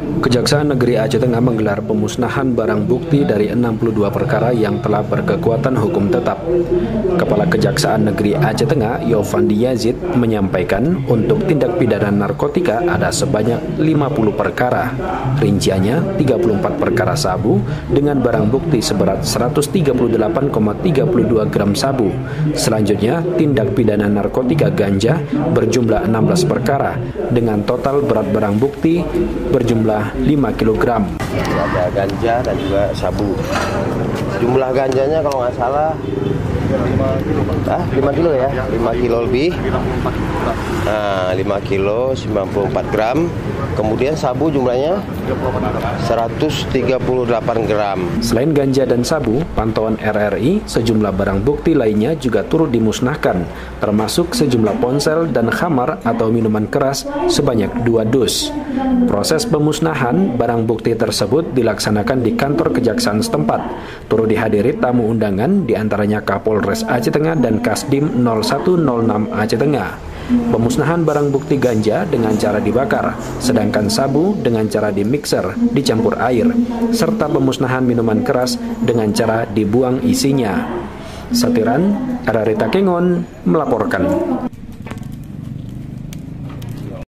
Kejaksaan Negeri Aceh Tengah menggelar pemusnahan barang bukti dari 62 perkara yang telah berkekuatan hukum tetap. Kepala Kejaksaan Negeri Aceh Tengah, Yovandi Yazid, menyampaikan untuk tindak pidana narkotika ada sebanyak 50 perkara. Rinciannya 34 perkara sabu dengan barang bukti seberat 138,32 gram sabu. Selanjutnya, tindak pidana narkotika ganja berjumlah 16 perkara dengan total berat barang bukti berjumlah 5 kg. Ada ganja dan juga sabu. Jumlah ganjanya kalau nggak salah 5 kilo ya, 5 kilo lebih. 5 kilo 94 gram. Kemudian sabu jumlahnya 138 gram. Selain ganja dan sabu, pantauan RRI, sejumlah barang bukti lainnya juga turut dimusnahkan, termasuk sejumlah ponsel dan khamar atau minuman keras sebanyak 2 dus. Proses pemusnahan barang bukti tersebut dilaksanakan di kantor kejaksaan setempat. Turut dihadiri tamu undangan diantaranya Kapolres Aceh Tengah dan Kasdim 0106 Aceh Tengah. Pemusnahan barang bukti ganja dengan cara dibakar, sedangkan sabu dengan cara dimixer, dicampur air, serta pemusnahan minuman keras dengan cara dibuang isinya. Satiran, RRI Takengon melaporkan.